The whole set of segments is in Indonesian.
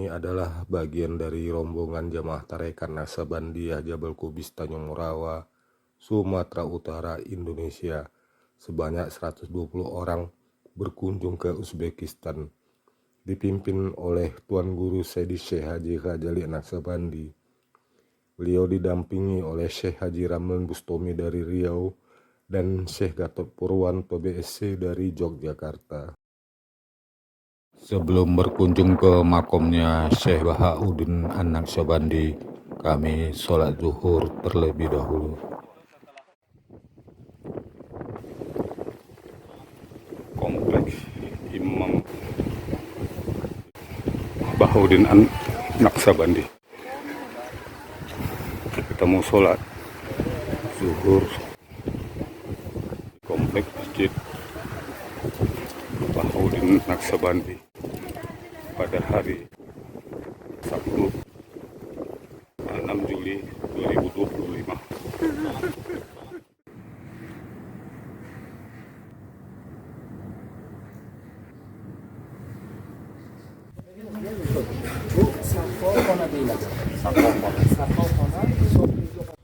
adalah bagian dari rombongan jamaah tarekat Naksabandiyah Jabal Kubis Tanjung Morawa, Sumatera Utara, Indonesia. Sebanyak 120 orang berkunjung ke Uzbekistan, dipimpin oleh Tuan Guru Sayyidi Syekh Haji Ghazali Naksabandi. Beliau didampingi oleh Syekh Haji Ramlan Bustami dari Riau dan Syekh Gatot Purwanto BSc dari Yogyakarta. Sebelum berkunjung ke makomnya Syekh Bahauddin An-Naksabandi, kami sholat zuhur terlebih dahulu. Kompleks Imam Bahauddin An-Naksabandi. Kita mau sholat zuhur kompleks Masjid Bahauddin Naksabandi pada hari Sabtu 6 Juli 2025.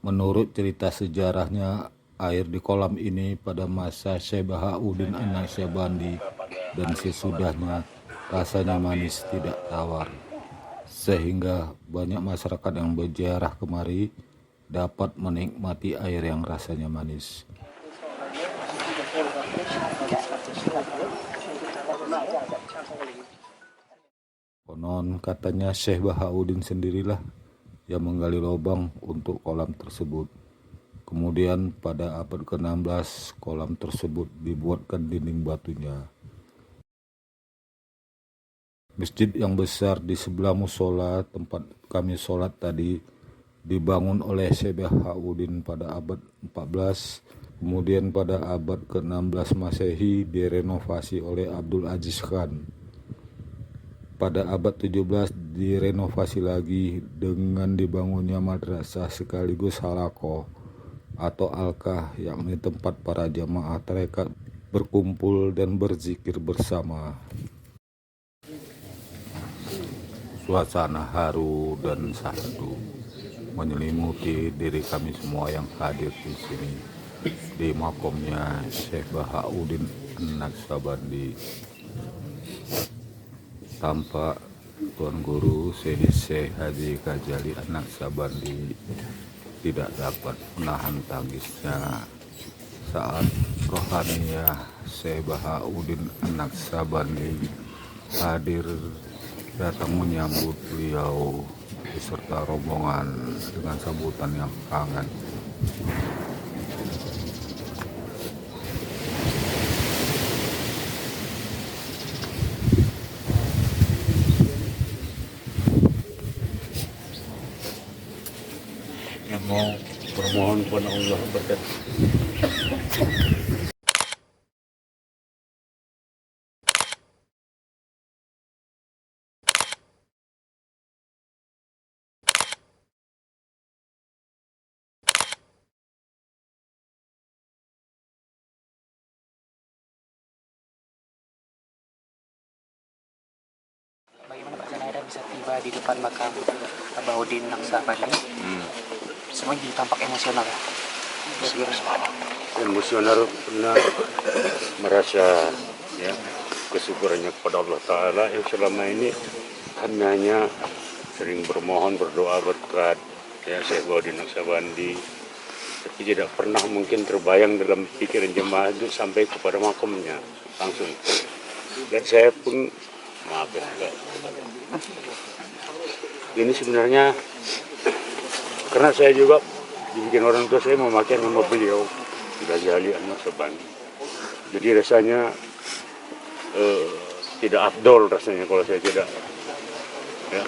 Menurut cerita sejarahnya, air di kolam ini pada masa Syekh Bahauddin An-Naksabandi dan sesudahnya rasanya manis tidak tawar, sehingga banyak masyarakat yang berziarah kemari dapat menikmati air yang rasanya manis. Konon katanya Syekh Bahauddin sendirilah yang menggali lubang untuk kolam tersebut. Kemudian pada abad ke-16 kolam tersebut dibuatkan dinding batunya. Masjid yang besar di sebelah musola tempat kami sholat tadi dibangun oleh Syekh Bahauddin pada abad 14. Kemudian pada abad ke-16 Masehi direnovasi oleh Abdul Aziz Khan. Pada abad 17 direnovasi lagi dengan dibangunnya madrasah sekaligus halaqah atau alkah, yakni tempat para jamaah tarekat berkumpul dan berzikir bersama. Suasana haru dan syahdu menyelimuti diri kami semua yang hadir di sini di makomnya Syekh Bahauddin An-Naksabandi. Tampak Tuan Guru Sayyidi Syekh Haji Ghazali An-Naksabandi tidak dapat menahan tangisnya saat rohaniyah Syekh Bahauddin An-Naksabandi hadir datang menyambut beliau beserta rombongan dengan sambutan yang hangat. Yang mau bermohon kepada Allah berkat Bagaimana Pak Zanahira bisa tiba di depan makam Bahauddin Naksabandi? Semuanya jadi tampak emosional ya? emosional karena merasa ya kesyukurannya kepada Allah Ta'ala yang selama ini hanya sering bermohon berdoa berkat ya Syekh Bahauddin Naksabandi, tapi tidak pernah mungkin terbayang dalam pikiran jemaah itu sampai kepada makamnya langsung. Dan saya pun maaf ya, ini sebenarnya karena saya juga dibikin orang tua saya memakai nama beliau Ghazali An-Naksabandi, jadi rasanya tidak afdol rasanya kalau saya tidak ya,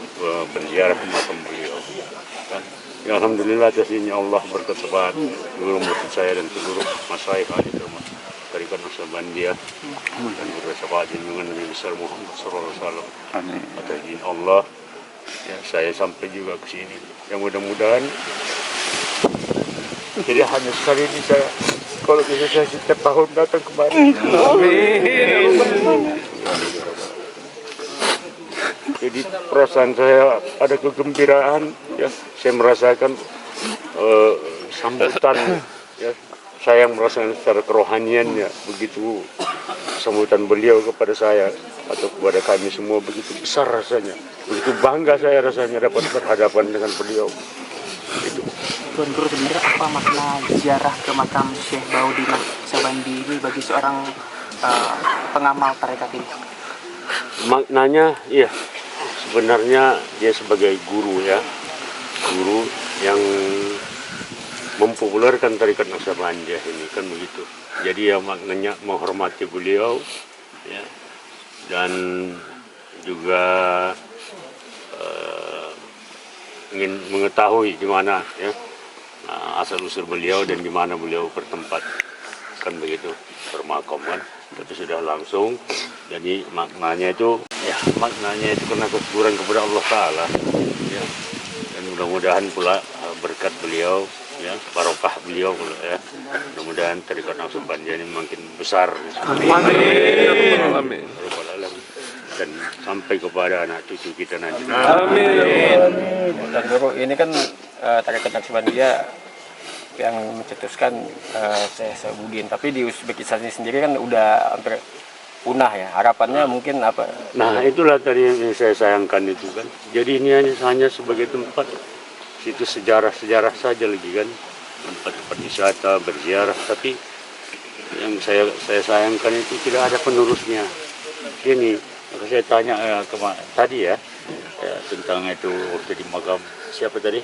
berziarah ke makam beliau. Ya, alhamdulillah atas ini Allah berketepat seluruh murid saya dan seluruh masyayikh ahli tarekat Naksabandiyah dan bersyafaat dengan Nabi besar Muhammad SAW. Atas izin Allah ya saya sampai juga ke sini. Yang mudah-mudahan jadi hanya sekali ini saya kalau bisa saya setiap tahun datang kemari. Amin. Jadi Jadi perasaan saya ada kegembiraan, ya. Saya merasakan sambutan, ya. Saya merasakan secara kerohaniannya begitu sambutan beliau kepada saya atau kepada kami semua begitu besar rasanya, begitu bangga saya rasanya dapat berhadapan dengan beliau. Itu. Tuan Guru, sebenarnya apa makna ziarah ke makam Syekh Baudin Naksabandi ini bagi seorang pengamal tarekat ini? Maknanya, ya sebenarnya dia sebagai guru, ya, guru yang mempopulerkan tarekat Naksabandiyah ini, kan begitu. Jadi ya maknanya menghormati beliau, ya, dan juga ingin mengetahui di mana, ya, asal usul beliau dan di mana beliau bertempat, kan begitu, bermakom kan. Tapi sudah langsung, jadi maknanya itu karena kesyukuran kepada Allah Taala, ya, dan mudah-mudahan pula berkat beliau, ya, barokah beliau, ya, mudah-mudahan tarekat Naksabandiyah ini makin besar. Amin. Dan sampai kepada anak cucu kita nanti. Amin. Dan Guru, ini kan tarekat Naksabandiyah yang mencetuskan Syekh Saifuddin, tapi di Uzbekistan ini sendiri kan udah hampir punah, ya. Harapannya mungkin apa? Nah, itulah tadi yang saya sayangkan itu kan. Jadi ini hanya sebagai tempat situs sejarah saja lagi kan, tempat wisata berziarah, tapi yang saya sayangkan itu tidak ada penerusnya. Ini maka saya tanya tadi, ya, tentang itu waktu di makam siapa tadi?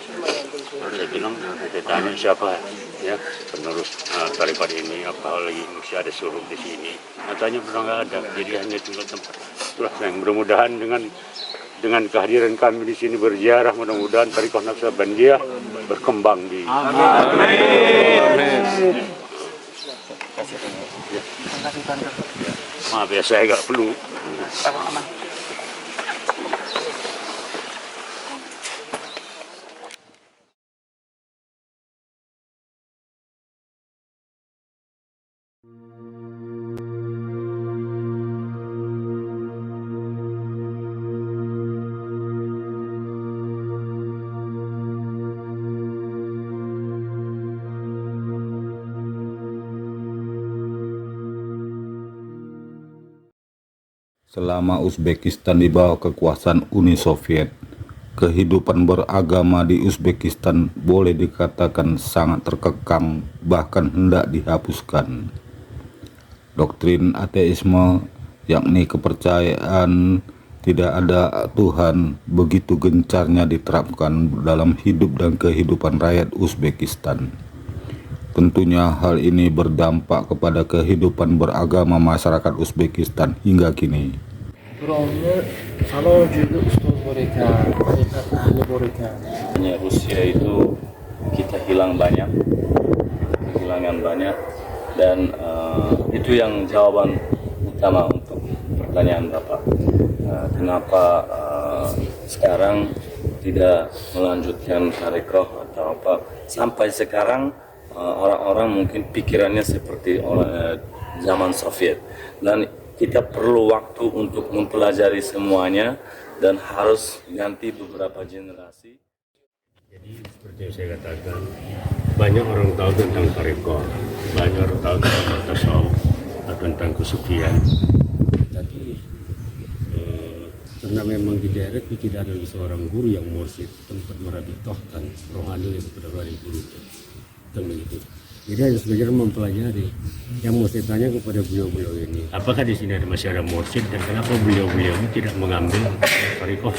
Saya bilang, saya tanya siapa, ya, penerus tarekat ini, apalagi masih ada suruh di sini. Katanya pernah nggak ada, jadi hanya tinggal tempat. Itulah yang mudah-mudahan dengan kehadiran kami di sini berziarah, mudah-mudahan tarekat Naksabandiyah berkembang di. Amin. Terima kasih Tuan Guru. Maaf ya, saya nggak perlu. Aman. Selama Uzbekistan di bawah kekuasaan Uni Soviet, kehidupan beragama di Uzbekistan boleh dikatakan sangat terkekang, bahkan hendak dihapuskan. Doktrin ateisme, yakni kepercayaan tidak ada Tuhan, begitu gencarnya diterapkan dalam hidup dan kehidupan rakyat Uzbekistan. Tentunya hal ini berdampak kepada kehidupan beragama masyarakat Uzbekistan hingga kini. Rusia itu kita kehilangan banyak, dan itu yang jawaban utama untuk pertanyaan Bapak. Kenapa sekarang tidak melanjutkan tarekat atau apa? Sampai sekarang orang-orang mungkin pikirannya seperti zaman Soviet, dan kita perlu waktu untuk mempelajari semuanya dan harus ganti beberapa generasi. Jadi seperti yang saya katakan, banyak orang tahu tentang tarekat, banyak orang tahu tentang tasawuf atau tentang kesufian. Tapi karena memang di daerah itu tidak ada seorang guru yang mursyid, tempat merabitohkan rohani kepada orang guru itu. Dan begitu. Jadi hanya sebagian mempelajari. Yang mau saya tanya kepada beliau-beliau ini, apakah di sini masih ada mursyid dan kenapa beliau-beliau ini tidak mengambil tarekat,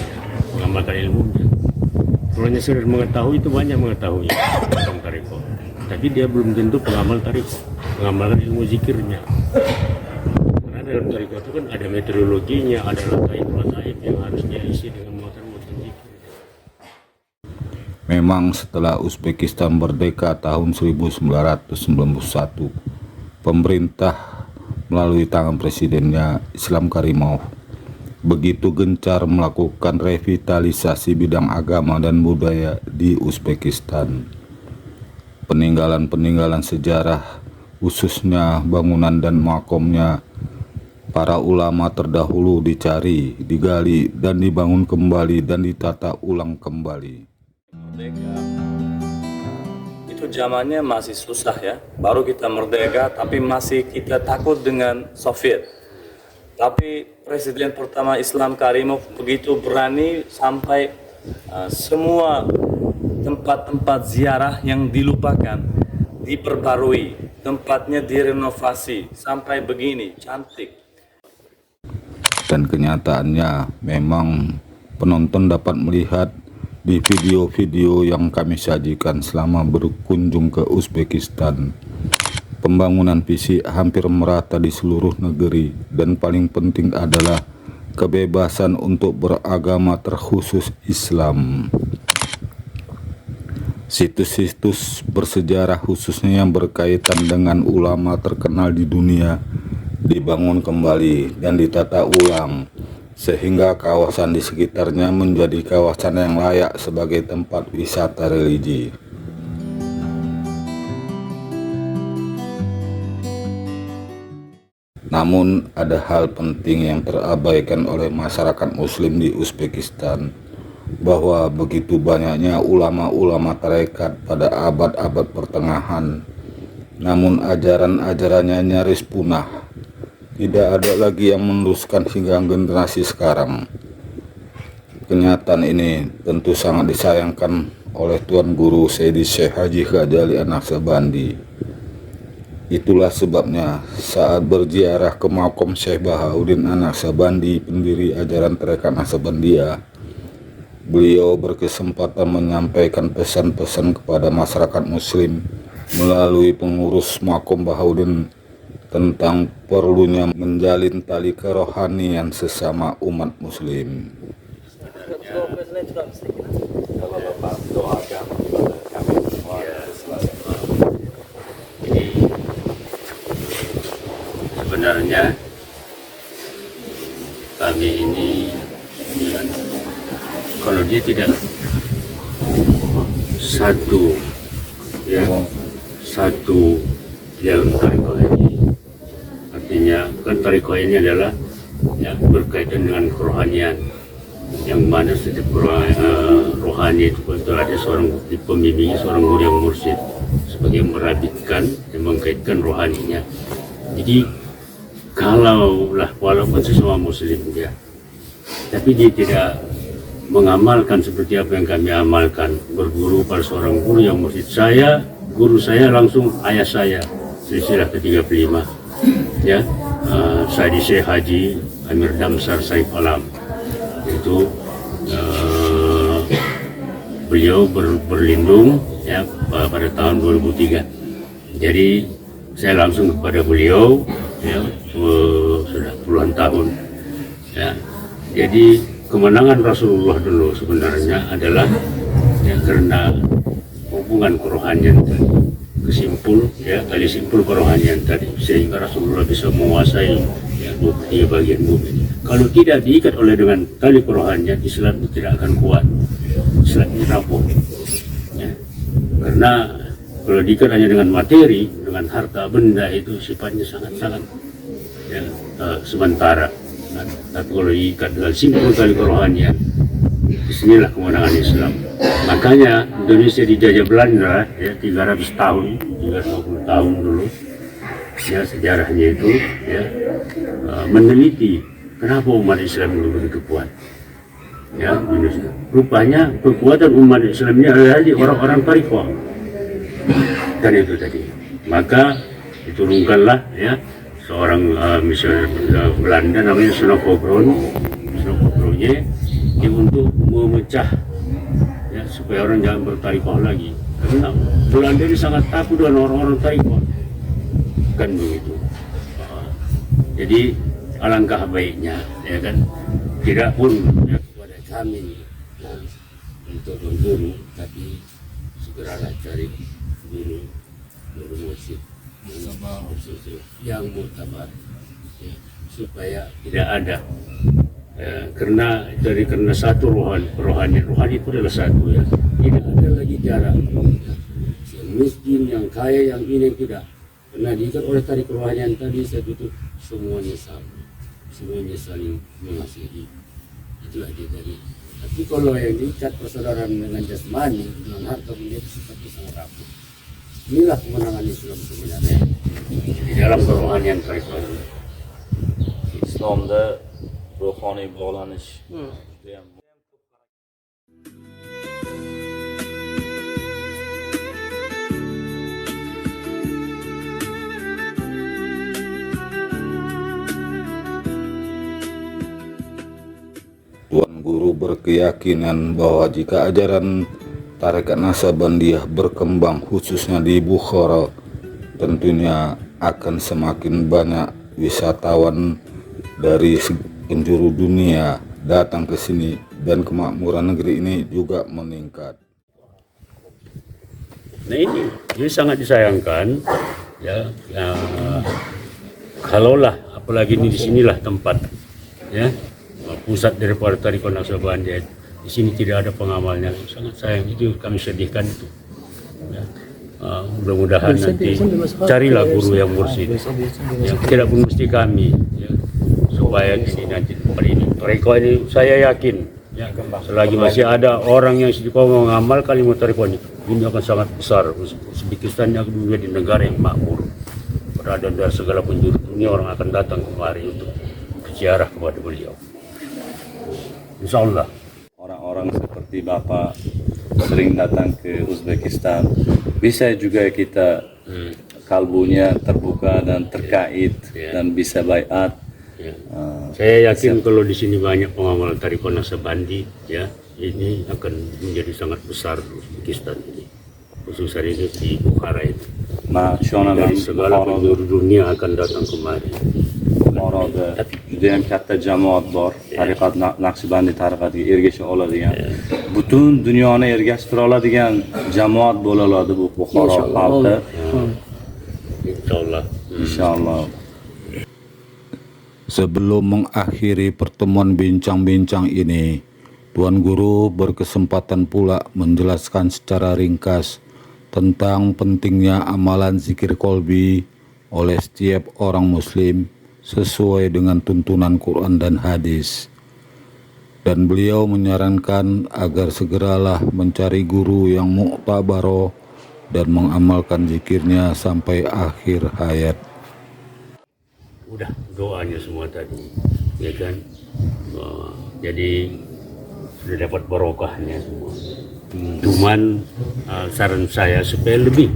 mengamalkan ilmunya? Kalau hanya sudah mengetahui, itu banyak mengetahui tentang tarekat, tapi dia belum tentu pengamal tarekat, mengamalkan ilmu zikirnya. Karena dalam tarekat itu kan ada metodologinya, ada lataif yang harusnya isi dengan muatan zikir. Memang setelah Uzbekistan merdeka tahun 1991, pemerintah melalui tangan presidennya Islam Karimov begitu gencar melakukan revitalisasi bidang agama dan budaya di Uzbekistan. Peninggalan-peninggalan sejarah, khususnya bangunan dan makomnya, para ulama terdahulu dicari, digali, dan dibangun kembali dan ditata ulang kembali. Merdeka itu zamannya masih susah ya, baru kita merdeka tapi masih kita takut dengan Soviet. Tapi Presiden pertama Islam Karimov begitu berani sampai semua tempat-tempat ziarah yang dilupakan diperbarui, tempatnya direnovasi sampai begini cantik. Dan kenyataannya memang penonton dapat melihat di video-video yang kami sajikan selama berkunjung ke Uzbekistan, pembangunan fisik hampir merata di seluruh negeri, dan paling penting adalah kebebasan untuk beragama terkhusus Islam. Situs-situs bersejarah khususnya yang berkaitan dengan ulama terkenal di dunia dibangun kembali dan ditata ulang, sehingga kawasan di sekitarnya menjadi kawasan yang layak sebagai tempat wisata religi. Namun ada hal penting yang terabaikan oleh masyarakat muslim di Uzbekistan, bahwa begitu banyaknya ulama-ulama tarekat pada abad-abad pertengahan, namun ajaran-ajarannya nyaris punah. Tidak ada lagi yang meneruskan hingga generasi sekarang. Kenyataan ini tentu sangat disayangkan oleh Tuan Guru Sayyidi Syekh Haji Ghazali An-Naqsabandi. Itulah sebabnya saat berziarah ke makam Syekh Bahauddin An-Naqsabandi, pendiri ajaran tarekat Naqsabandiyah, beliau berkesempatan menyampaikan pesan-pesan kepada masyarakat muslim melalui pengurus makam Bahauddin tentang perlunya menjalin tali kerohanian sesama umat muslim. Kalau Bapak doakan kepada kami semua sebenarnya kami ini kalau dia tidak satu yang tarekat ini, artinya kan tarekat ini adalah yang berkaitan dengan kerohanian, yang mana setiap rohani itu betul ada seorang pembimbing, seorang guru yang mursyid sebagai merabitkan dan mengkaitkan rohaninya. Jadi kalaulah walaupun sesama muslim dia, tapi dia tidak mengamalkan seperti apa yang kami amalkan, berguru pada seorang guru yang mursyid. Guru saya langsung ayah saya, silsilah ke-35 ya, Sayyidi Syekh Haji Amir Damsar Saif Alam. Itu beliau berlindung ya pada tahun 2003. Jadi saya langsung kepada beliau ya, sudah puluhan tahun ya. Jadi kemenangan Rasulullah dulu sebenarnya adalah ya, karena hubungan kerohanian tadi, tali simpul kerohanian tadi, sehingga Rasulullah bisa menguasai ya, 23 bagian bumi. Kalau tidak diikat oleh dengan tali kerohanian, Islam itu tidak akan kuat. Islam ini rapuh ya. Karena kalau diikat hanya dengan materi, dengan harta benda, itu sifatnya sangat-sangat ya, sementara. Tapi kalau diikat dengan simpul tali kerohanian, disinilah kemenangan Islam. Makanya Indonesia dijajah Belanda ya 300 tahun, 320 tahun dulu ya, sejarahnya itu ya, meneliti kenapa umat Islam itu begitu kuat ya, Indonesia. Rupanya kekuatan umat Islam ini adalah di orang-orang Tariqah. Dan itu tadi, maka diturunkanlah ya seorang misalnya Belanda namanya Snokobronje ya, untuk memecah ya, supaya orang jangan bertariqah lagi, karena Belanda ini sangat takut dengan orang-orang tariqah kan begitu. Jadi alangkah baiknya ya kan, tidak pun ya, kepada kami ya, untuk mengguru, tapi segeralah cari guru mursyid yang muktabar ya, supaya tidak ada karena satu rohani itu adalah satu ya, tidak ada lagi jarak yang miskin, yang kaya, yang ini, tidak, karena diikat oleh tarik kerohanian tadi, saya itu semuanya sama. semuanya saling mengasihi. Itulah dia tadi. Tapi kalau yang diikat persaudaraan dengan jasmani, dengan harta benda itu seperti sangat rapuh. Inilah kemenangan Islam sebenarnya di dalam kerohanian mereka. islomda ruhoniy bog'lanish judayam Tuan Guru berkeyakinan bahwa jika ajaran Tarekat Naksabandiyah berkembang khususnya di Bukhara, tentunya akan semakin banyak wisatawan dari penjuru dunia datang ke sini dan kemakmuran negeri ini juga meningkat. Nah ini sangat disayangkan ya, kalaulah apalagi ini di sinilah tempat ya pusat daripada Tarekat Naksabandiyah, di sini tidak ada pengamalnya, sangat sayang, itu kami sedihkan itu ya. Mudah-mudahan nanti carilah guru yang mursyid yang tidak pun mesti kami ya, supaya di sini nanti tempat ini Tarekat ini saya yakin ya, selagi masih ada orang yang istiqomah mengamal kalimat Tarekat ini akan sangat besar. Uzbekistan yang kedua di negara yang makmur, berada dari segala penjuru dunia orang akan datang kemari untuk berziarah kepada beliau. Insya Allah. orang-orang seperti Bapak sering datang ke Uzbekistan, bisa juga kita kalbunya terbuka dan terkait dan bisa baiat. Saya yakin kalau di sini banyak pengamal Tarekat Naksabandi ya, ini akan menjadi sangat besar Uzbekistan ini, khususnya ini di Bukhara ini. Dari segala penjuru dunia akan datang kemari. Buxoroda judayam katta jamoat bor, Tariqat Naqshbandi tariqatiga ergasha oladigan, butun dunyoni ergashtira oladigan jamoat bo'la oladi bu Buxoro xalqi. Insyaallah. Insyaallah. Sebelum mengakhiri pertemuan bincang-bincang ini, Tuan Guru berkesempatan pula menjelaskan secara ringkas tentang pentingnya amalan zikir kolbi oleh setiap orang muslim sesuai dengan tuntunan Quran dan hadis. Dan beliau menyarankan agar segeralah mencari guru yang mu'tabaro dan mengamalkan zikirnya sampai akhir hayat. Udah doanya semua tadi ya kan, jadi sudah dapat barokahnya semua. Cuman saran saya supaya lebih,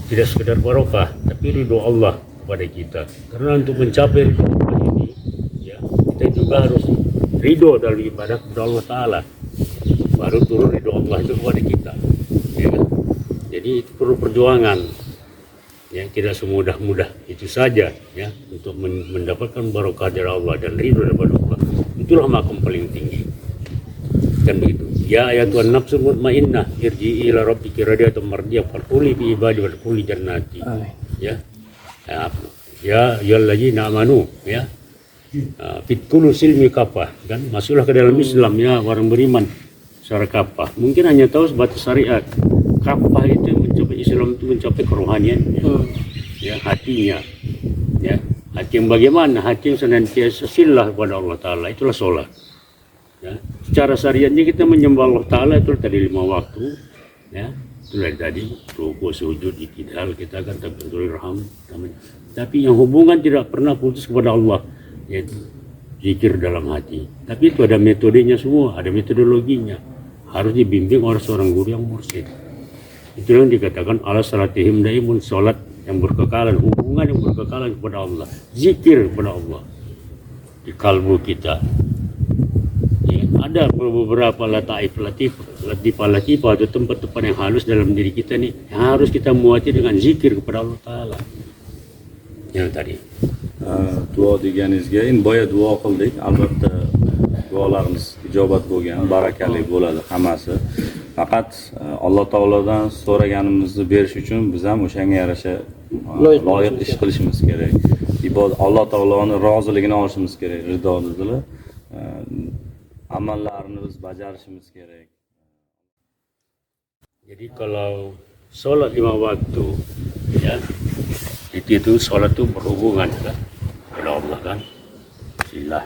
tidak sekedar barokah tapi ridho Allah kepada kita, karena untuk mencapai ridho Allah ini ya, kita juga harus ridho dalam ibadah kepada Allah Ta'ala, baru turun ridho Allah itu kepada kita ya kan? Jadi itu perlu perjuangan ya, tidak semudah-mudah itu saja ya, untuk mendapatkan barokah dari Allah dan ridho daripada Allah. Itulah makam paling tinggi kan begitu. Ya ayatuhan nafsul mutmainnah irji'i ila rabbiki radiyatan mardiyah fadkhuli fi ibadi wadkhuli jannati ya. Ya ayyuhallazina amanu ya, fitkulu silmi kafah kan, masuklah ke dalam Islam ya orang beriman secara kafah. Mungkin hanya tahu sebatas syariat. Kafah itu mencapai Islam itu mencapai kerohaniannya ya, hatinya ya, hati yang bagaimana, hati yang senantiasa sillah kepada Allah Ta'ala, itulah sholat ya. Secara syariatnya kita menyembah Allah Ta'ala itu tadi 5 waktu ya, itulah tadi rukuk, sujud, iktidal, kita akan tabatul raham. Tapi yang hubungan tidak pernah putus kepada Allah, yaitu zikir dalam hati. Tapi itu ada metodenya semua, ada metodologinya, harus dibimbing oleh seorang guru yang mursyid. Itu yang dikatakan ala salatihim daimun, salat yang berkekalan, hubungan yang berkekalan kepada Allah, zikir kepada Allah di kalbu kita ya. Ada beberapa latifah atau tempat-tempat yang halus dalam diri kita nih, yang harus kita muati dengan zikir kepada Allah Ta'ala yang tadi. Duo deganingizga endi boya duo qildik, albatta duolarimiz ijobat bo'lgan, barakali bo'ladi hammasi. Faqat Alloh taolodan so'raganimizni berish uchun biz ham o'shanga yarasha loyiq ish qilishimiz kerak. Alloh taoloning roziligini olishimiz kerak, ridolaridir. Amallarni biz bajarishimiz kerak. Jadi kalau sholat 5 waktu ya, itu sholat itu berhubungan kan kepada Allah kan. Pancasila.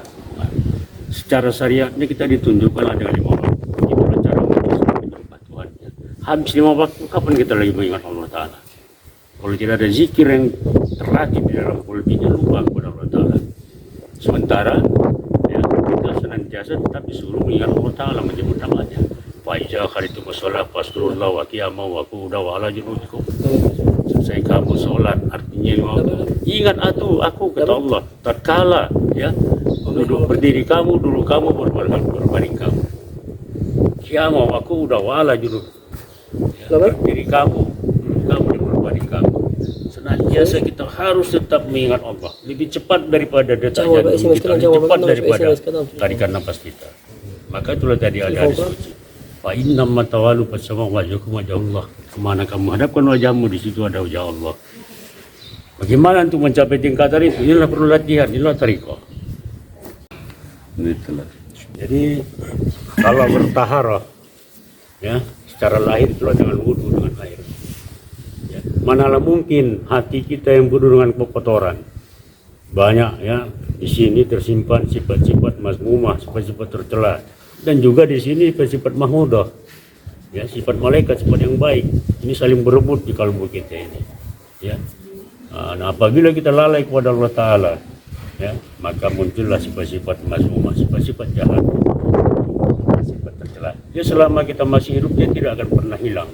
Secara syariatnya kita ditunjukkan ada 5 waktu. Itulah cara menyembah Tuhan. Habis 5 waktu, kapan kita lagi mengingat Allah Ta'ala? Kalau tidak ada zikir yang terlatih di dalam kulitnya, lupa kepada Allah Ta'ala. Sementara ya, kita senantiasa tetap disuruh mengingat Allah Ta'ala, menyebut namanya. Faiza khalitum sholat faskurullah wa qiyamah wa qu'uda wa ala junudikum. Selesai kamu sholat, artinya ingat aku kata Allah. Tatkala ya duduk berdiri kamu, dulu kamu berbaring kamu. Qiyamah wa qu'uda wa ala junud. Berdiri kamu, dulu kamu dan berbaring kamu. Senantiasa kita harus tetap mengingat Allah. Lebih cepat daripada detak jantung kita, lebih cepat daripada tarikan nafas kita. Maka itulah tadi ada hadis suci. Fa inna ma tawalu fasama wajhukum wajh Allah. Kemana kamu hadapkan wajahmu, di situ ada wajah Allah. Bagaimana untuk mencapai tingkatan itu? Inilah perlu latihan, inilah tariqah. Itulah. Jadi kalau bertaharah ya, secara lahir itulah dengan wudu, dengan air. Ya, manalah mungkin hati kita yang penuh dengan kotoran. Banyak ya, di sini tersimpan sifat-sifat mazmumah, sifat-sifat tercela. Dan juga di sini sifat mahmudah, ya, sifat malaikat, sifat yang baik. Ini saling berebut di kalbu kita ini. Ya. Nah, apabila kita lalai kepada Allah Ta'ala, ya, maka muncullah sifat-sifat mazmumah, sifat-sifat jahat, sifat tercela. Ya, selama kita masih hidup, dia tidak akan pernah hilang.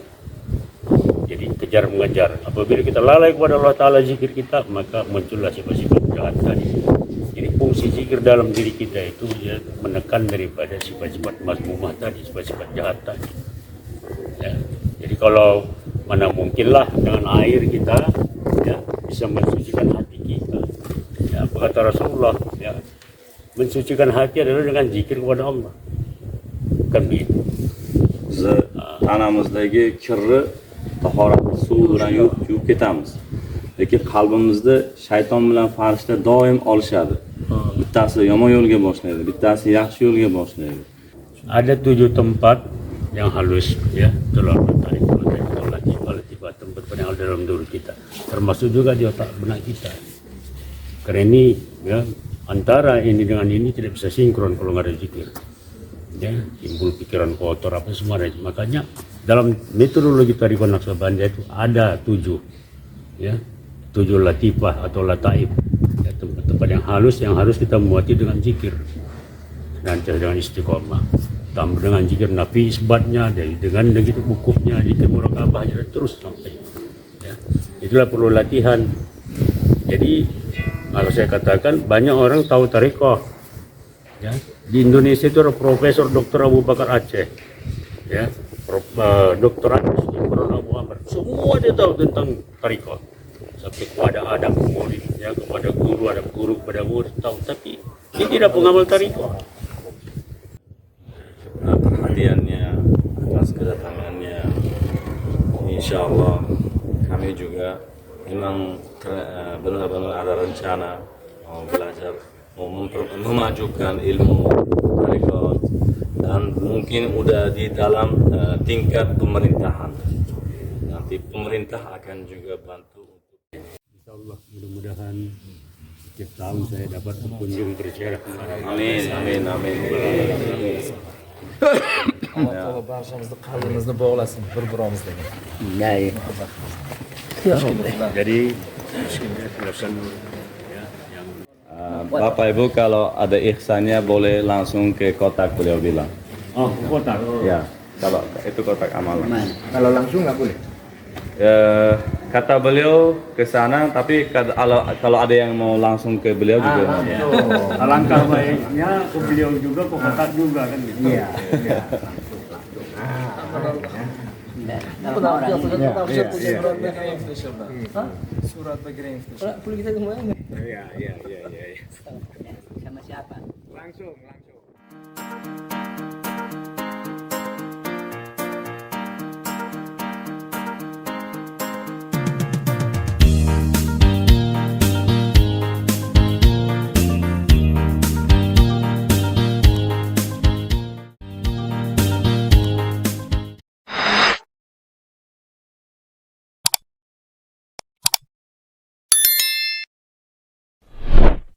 Jadi kejar mengejar. Apabila kita lalai kepada Allah Ta'ala zikir kita, maka muncullah sifat-sifat jahat tadi. Jadi fungsi zikir dalam diri kita itu ya, menekan daripada sifat-sifat mazmumah tadi, sifat-sifat jahat tadi. Ya. Jadi kalau mana mungkinlah dengan air kita ya, bisa mensucikan hati kita. Ya, apa kata Rasulullah, ya, mensucikan hati adalah dengan zikir kepada Allah. Kan begitu. Tanamizdagi kirni tahorat suv bilan yuvib ketamiz. Lekin qalbimizda shayton bilan farishta doim olishadi. Bittasi yomon yo'lga boshlaydi, bittasi yaxshi yo'lga boshlaydi. Ada 7 tempat yang halus ya, itulah tarik latifah, tempat yang ada dalam diri kita, termasuk juga di otak benak kita. Karena ini ya, antara ini dengan ini tidak bisa sinkron kalau nggak ada zikir. Ya, timbul pikiran kotor apa semua ada. Makanya dalam metodologi Tariqah Naqsabandiyah itu ada 7 ya, 7 latifah atau lataif. Ya, tempat-tempat yang halus yang harus kita muati dengan zikir dan dengan istiqomah, tambah dengan zikir nafi isbatnya, dengan begitu wukufnya, zikir muraqabahnya terus sampai ya. Itulah perlu latihan. Jadi kalau saya katakan banyak orang tahu tariqah ya. Di Indonesia itu ada Profesor Dr. Abu Bakar Aceh ya, Dr. Imran Abu Amr, semua dia tahu tentang tariqah. Sampai kepada adab murid, ya, kepada guru, adab guru kepada murid tahu, tapi dia tidak pengamal tariqah. Perhatiannya atas kedatangannya, insya Allah kami juga memang benar-benar ada rencana mau belajar, mau memajukan ilmu tariqah, dan mungkin udah di dalam tingkat pemerintahan. Nanti pemerintah akan juga bantu. Insyaallah mudah-mudahan setiap tahun saya dapat berkunjung berziarah kembali. Amin, amin, amin. Allah Taala barchamizning qalbimizni bog'lasin bir-birimizga. Jadi silakan ya, yang Bapak Ibu kalau ada ihsannya boleh langsung ke kotak beliau bilang. kotak. Ya, kalau itu kotak amalan. Kalau langsung nggak boleh. Kata beliau ke sana, tapi kalau ada yang mau langsung ke beliau juga. Alangkah baiknya ke beliau juga, ke kotak juga kan gitu. Iya. Surat berkirim. Perlu kita kemana? Iya. Sama siapa? Langsung.